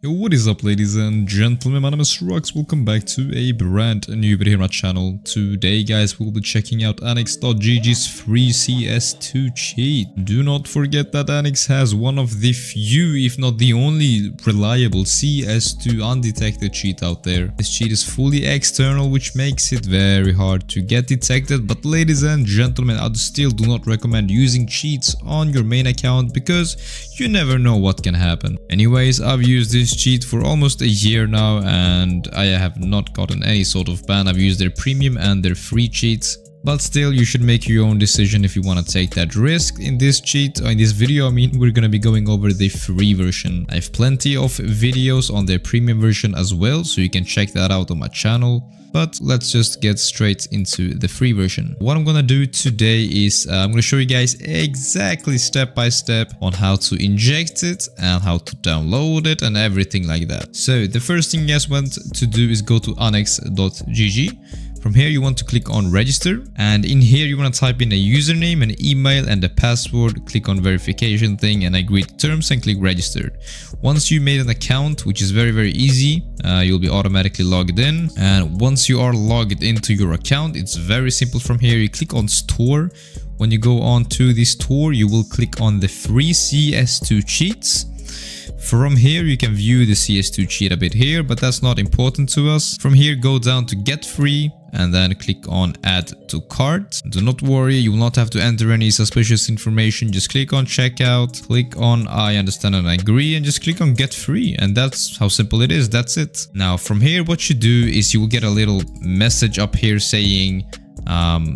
Yo, what is up, ladies and gentlemen? My name is Rux. Welcome back to a brand new video here on my channel. Today, guys, we'll be checking out Annex.gg's free CS2 cheat. Do not forget that Annex has one of the few, if not the only, reliable CS2 undetected cheat out there. This cheat is fully external, which makes it very hard to get detected. But ladies and gentlemen, I still do not recommend using cheats on your main account because you never know what can happen. Anyways, I've used this cheat for almost a year now and I have not gotten any sort of ban. I've used their premium and their free cheats, but still you should make your own decision if you want to take that risk. In this cheat, or in this video, we're gonna be going over the free version. I have plenty of videos on their premium version as well, so you can check that out on my channel. But let's just get straight into the free version. What I'm gonna do today is I'm gonna show you guys exactly step by step on how to inject it and how to download it and everything like that. So the first thing you guys want to do is go to annex.gg. From here you want to click on register, and in here you want to type in a username, an email and a password. Click on verification thing and agree to terms and click register. Once you made an account, which is very easy, you'll be automatically logged in. And once you are logged into your account, it's very simple. From here you click on store. When you go on to the store, you will click on the free CS2 cheats. From here you can view the CS2 cheat a bit here, but that's not important to us. From here go down to get free and then click on add to cart. Do not worry, you will not have to enter any suspicious information. Just click on checkout, click on I understand and agree, and just click on get free, and that's how simple it is. That's it. Now from here what you do is you will get a little message up here saying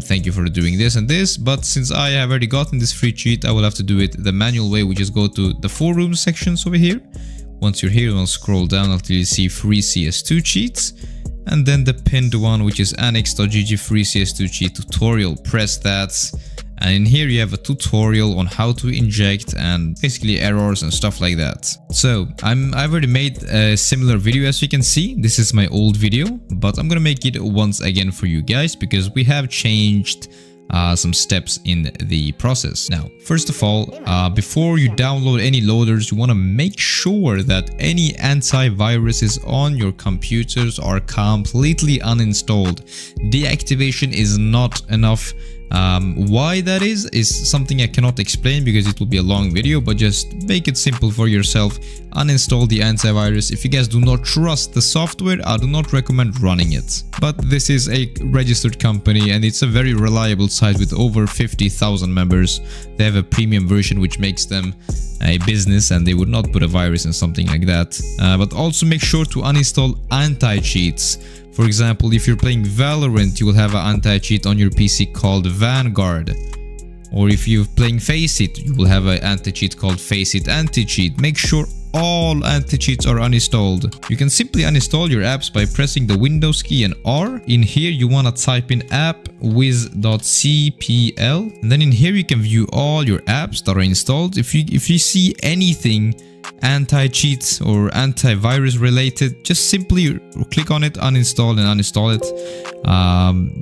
thank you for doing this and this, but since I have already gotten this free cheat, I will have to do it the manual way, which is go to the forum sections over here. Once you're here, you'll scroll down until you see free CS2 cheats, and then the pinned one, which is annex.gg free CS2 cheat tutorial. Press that, and in here you have a tutorial on how to inject and basically errors and stuff like that. So I've already made a similar video, as you can see. This is my old video, but I'm gonna make it once again for you guys because we have changed some steps in the process. Now, first of all, before you download any loaders, you want to make sure that any antiviruses on your computers are completely uninstalled. Deactivation is not enough. Why that is something I cannot explain because it will be a long video, but just make it simple for yourself. Uninstall the antivirus. If you guys do not trust the software, I do not recommend running it. But this is a registered company and it's a very reliable site with over 50,000 members. They have a premium version which makes them a business and they would not put a virus in something like that. But also make sure to uninstall anti-cheats. For example, if you're playing Valorant, you will have an anti-cheat on your PC called Vanguard. Or if you're playing Faceit, you will have an anti-cheat called Faceit Anti-Cheat. Make sure all anti-cheats are uninstalled. You can simply uninstall your apps by pressing the Windows key and R. In here you want to type in appwiz.cpl, and then in here you can view all your apps that are installed. If you see anything anti-cheats or antivirus related, just simply click on it, uninstall and uninstall it.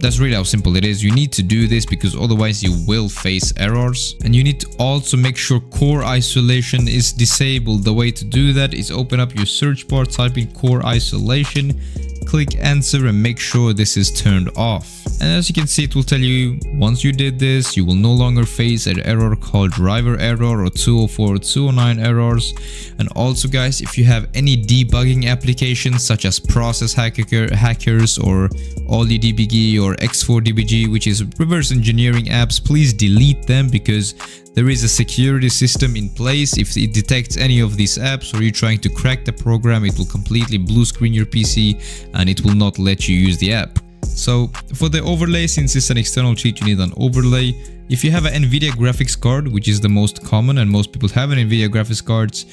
That's really how simple it is. You need to do this because otherwise you will face errors, and you need to also make sure core isolation is disabled. The way to do that is open up your search bar, type in core isolation, click enter and make sure this is turned off. And as you can see, it will tell you once you did this, you will no longer face an error called driver error or 204 or 209 errors. And also guys, if you have any debugging applications such as Process Hackers or OllyDBG or X4DBG, which is reverse engineering apps, please delete them because there is a security system in place. If it detects any of these apps or you're trying to crack the program, it will completely blue screen your PC and it will not let you use the app. So for the overlay, since it's an external cheat, you need an overlay. If you have an NVIDIA graphics card, which is the most common and most people have an NVIDIA graphics cards,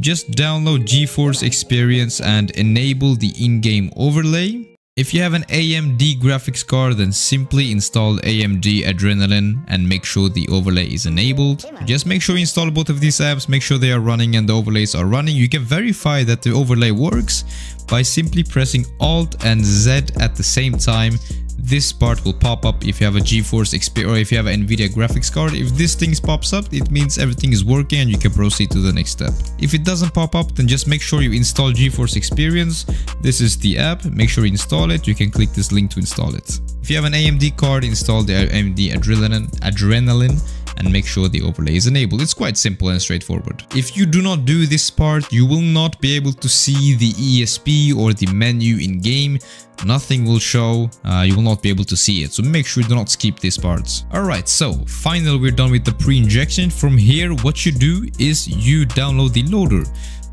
just download GeForce Experience and enable the in-game overlay. If you have an AMD graphics card, then simply install AMD Adrenalin and make sure the overlay is enabled. Just make sure you install both of these apps, make sure they are running and the overlays are running. You can verify that the overlay works by simply pressing Alt and Z at the same time. this part will pop up if you have a GeForce Experience or if you have an Nvidia graphics card. If this thing pops up, it means everything is working and you can proceed to the next step. If it doesn't pop up, then just make sure you install GeForce Experience. This is the app. Make sure you install it. You can click this link to install it. If you have an AMD card, install the AMD Adrenaline and make sure the overlay is enabled. It's quite simple and straightforward. If you do not do this part, you will not be able to see the ESP or the menu in game. Nothing will show. You will not be able to see it. So make sure you do not skip these parts. Alright, so finally we're done with the pre-injection. From here, what you do is you download the loader.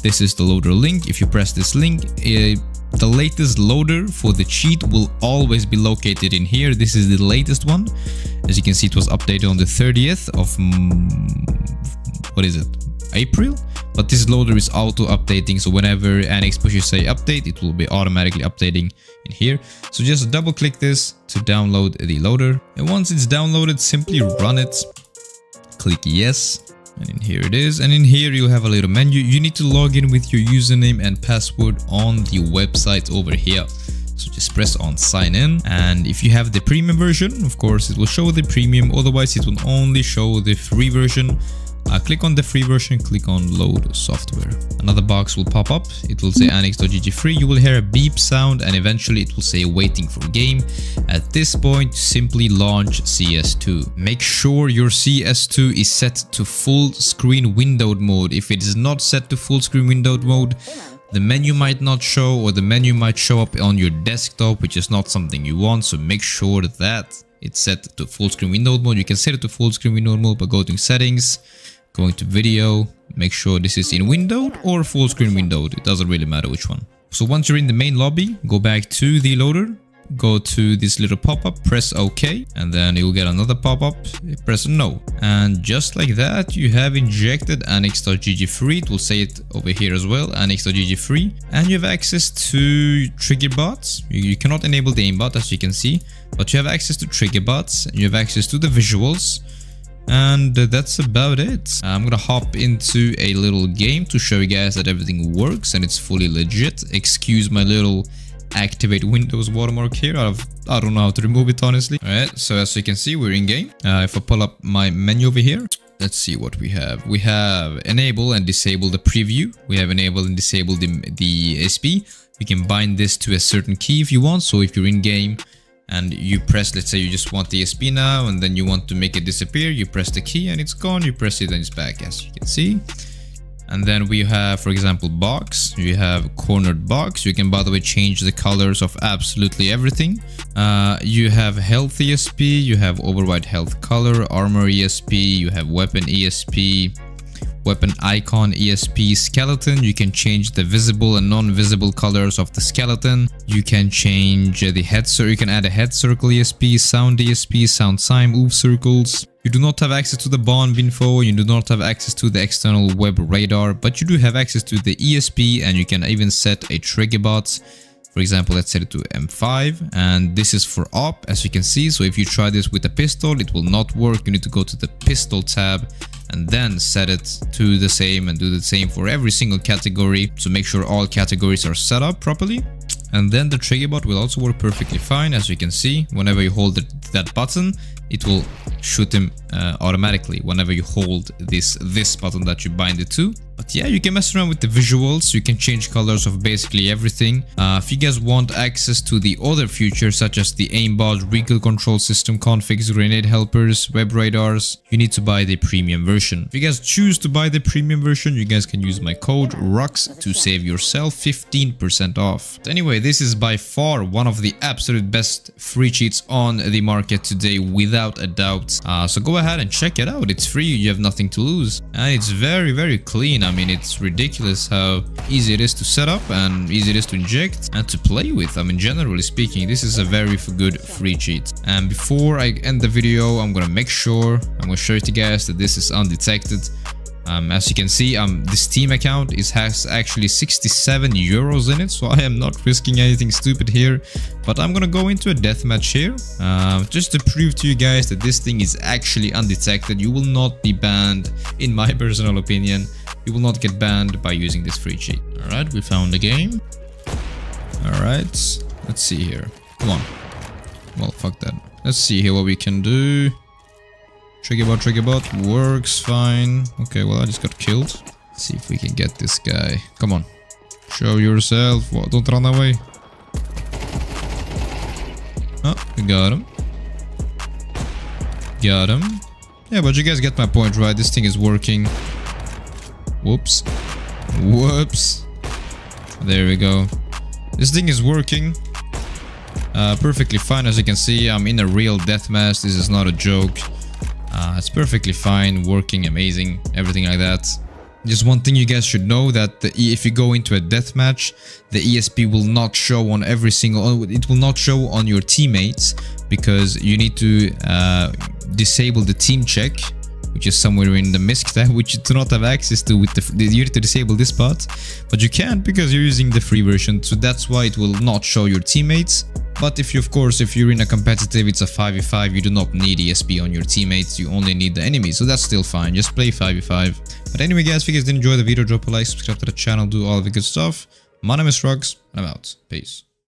This is the loader link. If you press this link, the latest loader for the cheat will always be located in here. This is the latest one. As you can see, it was updated on the 30th of April. But this loader is auto updating, so whenever Anix pushes say update, it will be automatically updating in here. So just double click this to download the loader, and once it's downloaded, simply run it. Click yes. And in here it is, and in here you'll have a little menu. You need to log in with your username and password on the website over here. So just press on sign in, and if you have the premium version, of course it will show the premium, otherwise it will only show the free version. Click on the free version, click on load software. Another box will pop up. It will say annex.gg free. You will hear a beep sound and eventually it will say waiting for game. At this point, simply launch CS2. Make sure your CS2 is set to full screen windowed mode. If it is not set to full screen windowed mode, the menu might not show, or the menu might show up on your desktop, which is not something you want. So make sure that it's set to full screen windowed mode. You can set it to full screen windowed mode by going to settings, going to video, make sure this is in windowed or full screen windowed. It doesn't really matter which one. So once you're in the main lobby, go back to the loader, go to this little pop-up, press OK, and then you'll get another pop-up, press no. And just like that, you have injected annex.gg free. It will say it over here as well, annex.gg free. And you have access to triggerbots. You cannot enable the aimbot, as you can see, but you have access to triggerbots, and you have access to the visuals. And that's about it. I'm gonna hop into a little game to show you guys that everything works and it's fully legit. Excuse my little activate Windows watermark here. I don't know how to remove it, honestly. Alright, so as you can see, we're in game. If I pull up my menu over here, let's see what we have. We have enable and disable the preview. We have enabled and disabled the SP. You can bind this to a certain key if you want. So if you're in game and you press, let's say you just want the SP now and then you want to make it disappear, you press the key and it's gone, you press it and it's back, as you can see. And then we have, for example, box. You have cornered box. You can, by the way, change the colors of absolutely everything. You have health ESP, you have override health color, armor ESP, you have weapon ESP, weapon icon ESP, skeleton. You can change the visible and non-visible colors of the skeleton. You can change the head circle. You can add a head circle ESP, sound ESP, sound sign, move circles. You do not have access to the bomb info. You do not have access to the external web radar, but you do have access to the ESP, and you can even set a triggerbot. For example, let's set it to M5, and this is for op, as you can see. So if you try this with a pistol, it will not work. You need to go to the pistol tab and then set it to the same and do the same for every single category. So make sure all categories are set up properly. And then the triggerbot will also work perfectly fine. As you can see, whenever you hold that button, it will shoot him automatically whenever you hold this button that you bind it to. But yeah, you can mess around with the visuals. You can change colors of basically everything. If you guys want access to the other features such as the aimbot, recoil control system configs, grenade helpers, web radars, you need to buy the premium version. If you guys choose to buy the premium version, you guys can use my code RUX to save yourself 15% off. But anyway, this is by far one of the absolute best free cheats on the market today, without a doubt. So go ahead and check it out. It's free, you have nothing to lose, and it's very, very clean. I mean, it's ridiculous how easy it is to set up and easy it is to inject and to play with. I mean, generally speaking, this is a very good free cheat. And before I end the video, I'm gonna show you guys that this is undetected. As you can see, the Steam account has actually 67 euros in it, so I am not risking anything stupid here. But I'm gonna go into a deathmatch here, just to prove to you guys that this thing is actually undetected. You will not be banned, in my personal opinion. You will not get banned by using this free cheat. Alright, we found the game. Alright, let's see here. Come on. Well, fuck that. Let's see here what we can do. Triggerbot works fine. Okay, well, I just got killed. Let's see if we can get this guy. Come on. Show yourself. What? Don't run away. Oh, we got him. Got him. Yeah, but you guys get my point, right? This thing is working. Whoops. Whoops. There we go. This thing is working. Perfectly fine. As you can see, I'm in a real deathmatch. This is not a joke. It's perfectly fine, working, amazing, everything like that. Just one thing you guys should know, that if you go into a deathmatch, the ESP will not show on every single... It will not show on your teammates, because you need to disable the team check, which is somewhere in the MISC tab, which you do not have access to with you need to disable this part, but you can't because you're using the free version, so that's why it will not show your teammates. But if you're in a competitive, it's a 5v5, you do not need ESP on your teammates, you only need the enemies, so that's still fine, just play 5v5. But anyway guys, if you guys did enjoy the video, drop a like, subscribe to the channel, do all the good stuff. My name is Rugs, and I'm out. Peace.